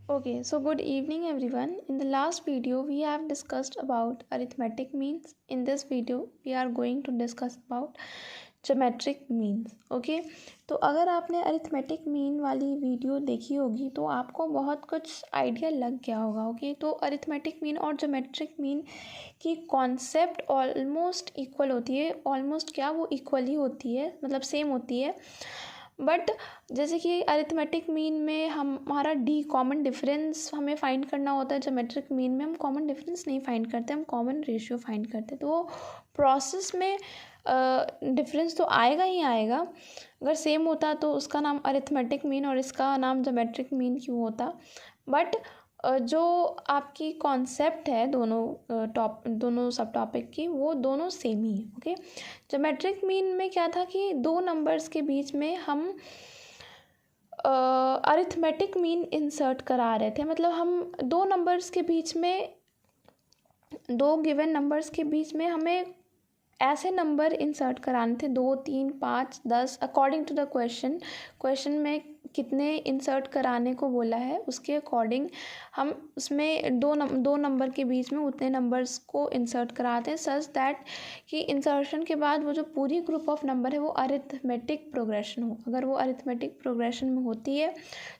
Okay, so good evening everyone. In the last video we have discussed about arithmetic means. In this video we are going to discuss about geometric means. Okay, तो अगर आपने arithmetic mean वाली video देखी होगी तो आपको बहुत कुछ आइडिया लग गया होगा. ओके, तो arithmetic mean और geometric mean की कॉन्सेप्ट ऑलमोस्ट इक्वल होती है. ऑलमोस्ट क्या, वो इक्वल ही होती है, मतलब सेम होती है. बट जैसे कि अरिथमेटिक मीन में हमारा कॉमन डिफरेंस हमें फाइंड करना होता है. ज्योमेट्रिक मीन में हम कॉमन डिफरेंस नहीं फाइंड करते, हम कॉमन रेशियो फाइंड करते. तो वो प्रोसेस में डिफरेंस तो आएगा ही आएगा. अगर सेम होता तो उसका नाम अरिथमेटिक मीन और इसका नाम ज्योमेट्रिक मीन क्यों होता. बट जो आपकी कॉन्सेप्ट है दोनों सब टॉपिक की, वो दोनों सेम ही है. ओके, ज्योमेट्रिक मीन में क्या था कि दो नंबर्स के बीच में हम अरिथमेटिक मीन इंसर्ट करा रहे थे. मतलब हम दो नंबर्स के बीच में, दो गिवन नंबर्स के बीच में हमें ऐसे नंबर इंसर्ट कराने थे 2, 3, 5, 10 अकॉर्डिंग टू द क्वेश्चन में कितने इंसर्ट कराने को बोला है उसके अकॉर्डिंग हम उसमें दो नंबर के बीच में उतने नंबर्स को इंसर्ट कराते हैं, सच दैट कि इंसर्शन के बाद वो जो पूरी ग्रुप ऑफ नंबर है वो अरिथमेटिक प्रोग्रेशन हो. अगर वो अरिथमेटिक प्रोग्रेशन में होती है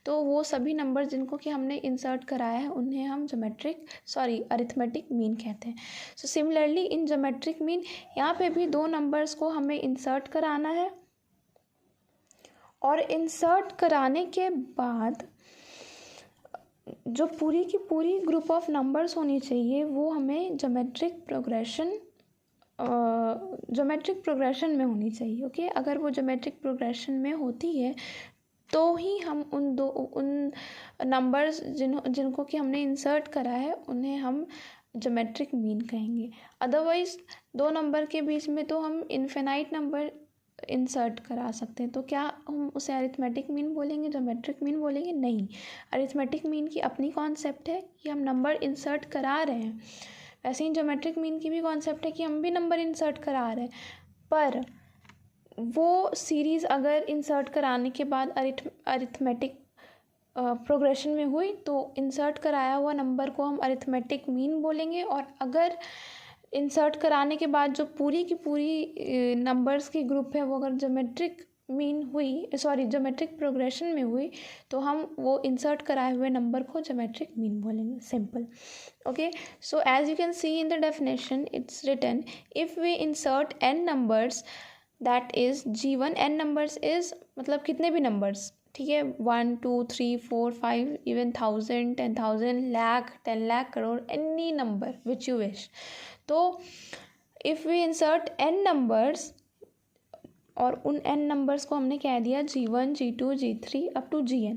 तो वो सभी नंबर जिनको कि हमने इंसर्ट कराया है उन्हें हम अरिथमेटिक मीन कहते हैं. So similarly in geometric mean यहाँ पे भी दो नंबर्स को हमें इंसर्ट कराना है और इंसर्ट कराने के बाद जो पूरी की पूरी ग्रुप ऑफ नंबर्स होनी चाहिए वो हमें ज्योमेट्रिक प्रोग्रेशन में होनी चाहिए. ओके, अगर वो ज्योमेट्रिक प्रोग्रेशन में होती है तो ही हम उन नंबर्स जिनको कि हमने इंसर्ट करा है उन्हें हम ज्योमेट्रिक मीन कहेंगे. अदरवाइज दो नंबर के बीच में तो हम इन्फिनाइट नंबर इंसर्ट करा सकते हैं. तो क्या हम उसे अरिथमेटिक मीन बोलेंगे, ज्योमेट्रिक मीन बोलेंगे? नहीं. अरिथमेटिक मीन की अपनी कॉन्सेप्ट है कि हम नंबर इंसर्ट करा रहे हैं. वैसे ही ज्योमेट्रिक मीन की भी कॉन्सेप्ट है कि हम भी नंबर इंसर्ट करा रहे हैं. पर वो सीरीज़ अगर इंसर्ट कराने के बाद अरिथमेटिक प्रोग्रेशन में हुई तो इंसर्ट कराया हुआ नंबर को हम अरिथमेटिक मीन बोलेंगे. और अगर इंसर्ट कराने के बाद जो पूरी की पूरी नंबर्स की ग्रुप है वो अगर ज्योमेट्रिक प्रोग्रेशन में हुई तो हम वो इंसर्ट कराए हुए नंबर को ज्योमेट्रिक मीन बोलेंगे. Simple. Okay, so as you can see in the definition it's written, if we insert n numbers that is G1. n numbers इज मतलब कितने भी नंबर्स, ठीक है, 1, 2, 3, 4, 5, even 1000, 10,000, lakh, 10 lakh, crore, any number which you wish. तो if we insert n numbers और उन n numbers को हमने कह दिया G1, G2, G3 up to Gn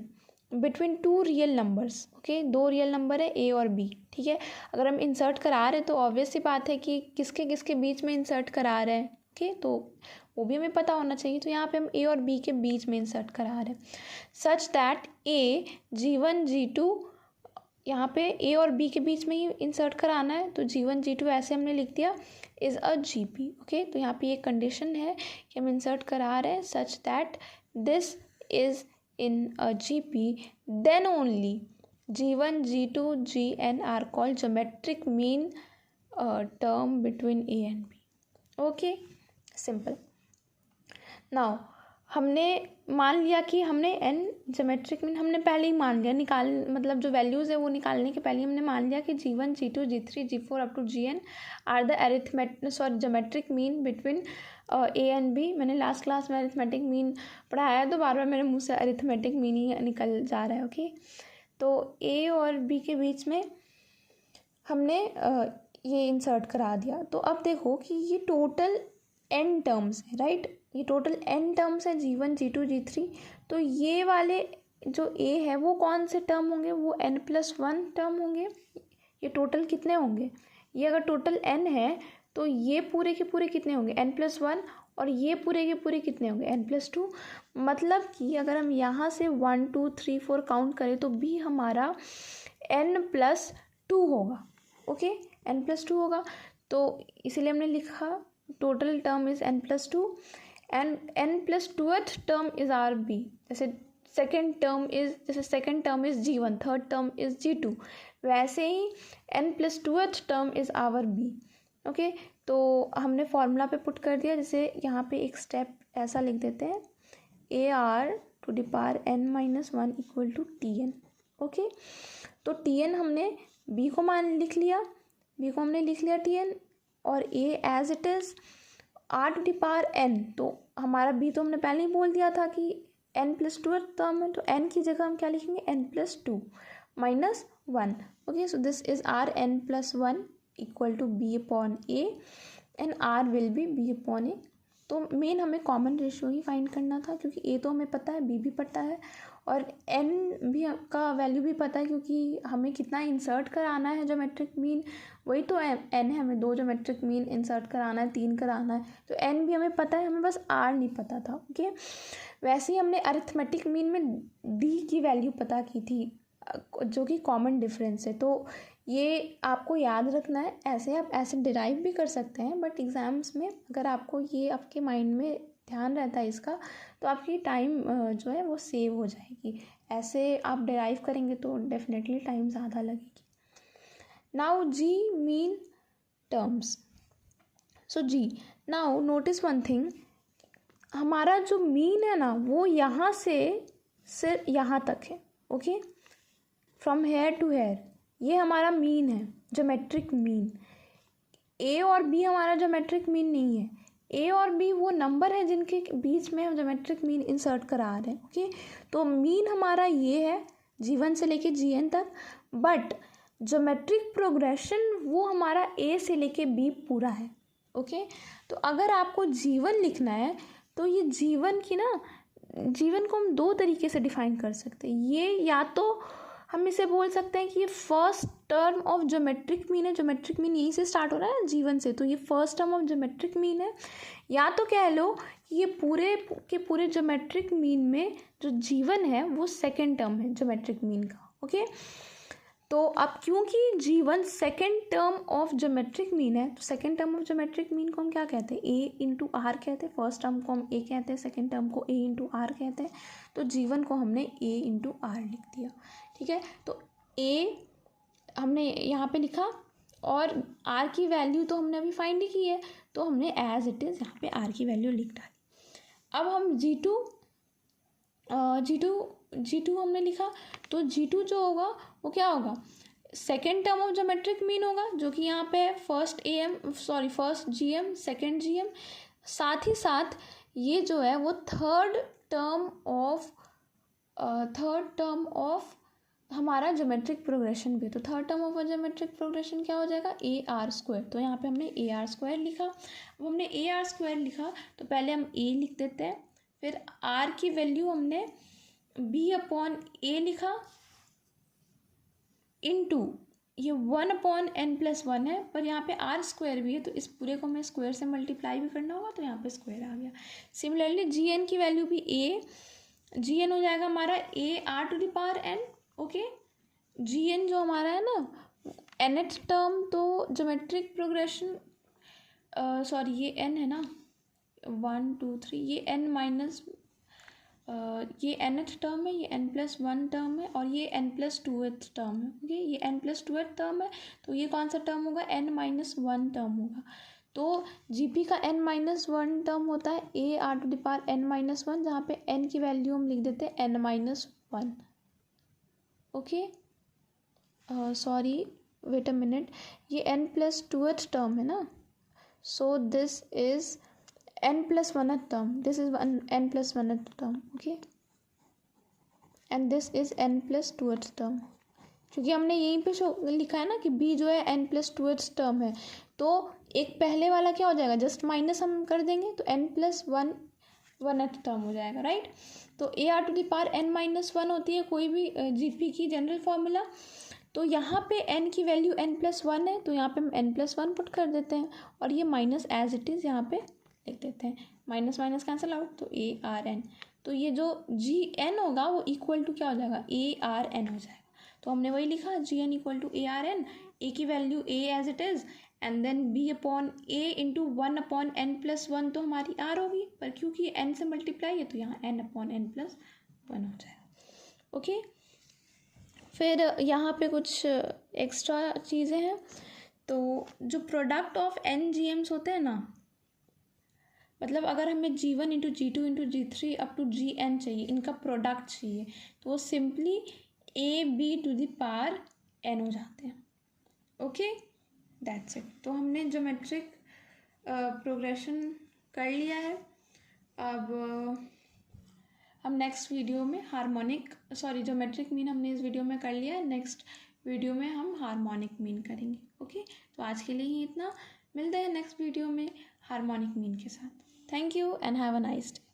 between two real numbers. Okay, दो रियल नंबर है A और B. ठीक है, अगर हम इंसर्ट करा रहे हैं तो ऑब्वियस सी बात है कि किसके किसके बीच में इंसर्ट करा रहे हैं. ओके, तो वो भी हमें पता होना चाहिए. तो यहाँ पे हम A और B के बीच में इंसर्ट करा रहे हैं such that A, G1, G2, यहाँ पे A और B के बीच में ही इंसर्ट कराना है. तो G1, G2 ऐसे हमने लिख दिया इज़ अ GP. ओके, तो यहाँ पे एक कंडीशन है कि हम इंसर्ट करा रहे हैं such that this is in a GP, then only G1, G2, Gn are called geometric mean term between A and B. Okay, simple. Now हमने मान लिया कि हमने n ज्योमेट्रिक मीन हमने पहले ही मान लिया, मतलब जो वैल्यूज़ है वो निकालने के पहले हमने मान लिया कि G1, G2, G3, G4 up to Gn are the geometric mean between A and B. मैंने लास्ट क्लास में अरिथमेटिक मीन पढ़ाया है तो बार बार मेरे मुँह से अरिथमेटिक मीन ही निकल जा रहा है. ओके, तो A और B के बीच में हमने ये इंसर्ट करा दिया. तो अब देखो कि ये टोटल n टर्म्स है, राइट. ये टोटल n टर्म्स है G1, G2, G3. तो ये वाले जो A है वो कौन से टर्म होंगे, वो n+1 टर्म होंगे. ये टोटल कितने होंगे, ये अगर टोटल n है तो ये पूरे के पूरे कितने होंगे, n+1. और ये पूरे के पूरे कितने होंगे, n+2. मतलब कि अगर हम यहाँ से 1, 2, 3, 4 काउंट करें तो भी हमारा n+2 होगा. ओके, n+2 होगा. तो इसीलिए हमने लिखा total term is n+2 and n+2th term is our B. जैसे सेकेंड टर्म इज, जैसे second term is G1, third term is G2, वैसे ही n+2th term is our B। Okay, तो हमने फॉर्मूला पे पुट कर दिया। जैसे यहाँ पे एक स्टेप ऐसा लिख देते हैं, AR⁴n-1 equal to Tn। Okay, तो Tn हमने B को लिख लिया, B को हमने लिख लिया Tn, और A as it is R⁴n, तो हमारा B तो हमने पहले ही बोल दिया था कि n+2 टर्म है, तो n की जगह हम क्या लिखेंगे, n+2 -1। Okay, so this is Rn+1 equal to B/A and R will be B/A। तो मेन हमें कॉमन रेशियो ही फाइंड करना था, क्योंकि A तो हमें पता है, B भी पता है, और n भी का वैल्यू भी पता है, क्योंकि हमें कितना इंसर्ट कराना है ज्योमेट्रिक मीन, वही तो n है। हमें 2 ज्योमेट्रिक मीन इंसर्ट कराना है, 3 कराना है, तो n भी हमें पता है, हमें बस r नहीं पता था। ओके, वैसे ही हमने अरिथमेटिक मीन में d की वैल्यू पता की थी, जो कि कॉमन डिफरेंस है। तो ये आपको याद रखना है, ऐसे आप ऐसे डिराइव भी कर सकते हैं, बट एग्ज़ाम्स में अगर आपको ये आपके माइंड में ध्यान रहता है इसका, तो आपकी टाइम जो है वो सेव हो जाएगी। ऐसे आप डिराइव करेंगे तो डेफिनेटली टाइम ज़्यादा लगेगी। Now G mean terms. सो जी, नाउ नोटिस वन थिंग, हमारा जो मीन है ना वो यहाँ से सिर्फ यहाँ तक है। Okay, from here to here, ये हमारा मीन है, ज्योमेट्रिक मीन। ए और बी हमारा ज्योमेट्रिक मीन नहीं है। ए और बी वो नंबर है जिनके बीच में हम ज्योमेट्रिक मीन इंसर्ट करा रहे हैं। ओके, तो मीन हमारा ये है G1 से लेके Gn तक, बट ज्योमेट्रिक प्रोग्रेशन वो हमारा ए से लेके बी पूरा है। ओके, तो अगर आपको G1 लिखना है तो ये G1 की ना, G1 को हम 2 तरीके से डिफाइन कर सकते हैं। ये या तो हम इसे बोल सकते हैं कि ये first term of geometric mean है, ज्योमेट्रिक मीन यहीं से स्टार्ट हो रहा है ना G1 से, तो ये first term of geometric mean है। या तो कह लो कि ये पूरे के पूरे ज्योमेट्रिक मीन में जो G1 है वो सेकेंड टर्म है ज्योमेट्रिक मीन का। ओके, तो अब क्योंकि G1 second term of geometric mean है, तो second term of geometric mean को हम क्या कहते हैं, A/R कहते हैं। फर्स्ट टर्म को हम A कहते हैं, सेकेंड टर्म को A/R कहते हैं। तो G1 को हमने A/R लिख दिया। ठीक है, तो A हमने यहाँ पे लिखा, और R की वैल्यू तो हमने अभी फाइंड ही की है, तो हमने एज इट इज़ यहाँ पे R की वैल्यू लिख डाली। अब हम G2 हमने लिखा, तो G2 जो होगा वो क्या होगा, second term of geometric mean होगा, जो कि यहाँ पे है फर्स्ट GM, सेकेंड GM। साथ ही साथ ये जो है वो थर्ड टर्म ऑफ हमारा ज्योमेट्रिक प्रोग्रेशन भी है। तो third term of geometric progression क्या हो जाएगा, AR²। तो यहाँ पे हमने AR² लिखा। अब हमने AR² लिखा तो पहले हम A लिख देते हैं, फिर R की वैल्यू हमने B/A लिखा, इनटू ये 1/n+1 है, पर यहाँ पे R² भी है, तो इस पूरे को हमें स्क्वायर से मल्टीप्लाई भी करना होगा, तो यहाँ पे स्क्वायर आ गया। सिमिलरली Gn की वैल्यू भी Gn हो जाएगा हमारा AR⁴n। ओके, Gn जो हमारा है ना nth टर्म, तो ज्योमेट्रिक प्रोग्रेशन ये n है ना, 1 2 3, ये n माइनस ये nth टर्म है, ये n+1 टर्म है, और ये n+2th टर्म है। ओके, ये n+2th टर्म है, तो ये कौन सा टर्म होगा, n-1 टर्म होगा। तो GP का n-1 टर्म होता है AR⁴n-1, जहाँ पे n की वैल्यू हम लिख देते हैं n-1। Okay, wait a minute, ये n+2th टर्म है ना, सो this is n+1th term, this is n+1th term, okay, and this is n+2th term। क्योंकि हमने यहीं पे लिखा है ना कि B जो है n+2th टर्म है, तो एक पहले वाला क्या हो जाएगा, जस्ट माइनस हम कर देंगे, तो n+1th टर्म हो जाएगा, राइट। तो AR⁴n-1 होती है कोई भी GP की जनरल फार्मूला। तो यहाँ पे n की वैल्यू n+1 है, तो यहाँ पे हम n+1 पुट कर देते हैं, और ये माइनस एज इट इज़ यहाँ पे लिख देते हैं, माइनस माइनस कैंसिल आउट, तो ARn। तो ये जो Gn होगा वो इक्वल टू क्या हो जाएगा, ARn हो जाएगा। तो हमने वही लिखा, Gn equal to ARn, A की value A as it is, and then B/A into 1/n+1, तो हमारी R होगी, पर क्योंकि n से मल्टीप्लाई है तो यहाँ n/n+1 हो जाएगा। ओके। फिर यहाँ पे कुछ एक्स्ट्रा चीज़ें हैं। तो जो प्रोडक्ट ऑफ n GMs होते हैं ना, मतलब अगर हमें G1 into G2 into G3 up to Gn चाहिए, इनका प्रोडक्ट चाहिए, तो वो simply AB to the power n हो जाते हैं। Okay, that's it. तो हमने ज्योमेट्रिक प्रोग्रेशन कर लिया है। अब हम नेक्स्ट वीडियो में ज्योमेट्रिक मीन हमने इस वीडियो में कर लिया है, नेक्स्ट वीडियो में हम हार्मोनिक मीन करेंगे। ओके, तो आज के लिए ही इतना, मिलते हैं नेक्स्ट वीडियो में हार्मोनिक मीन के साथ। Thank you and have a nice day.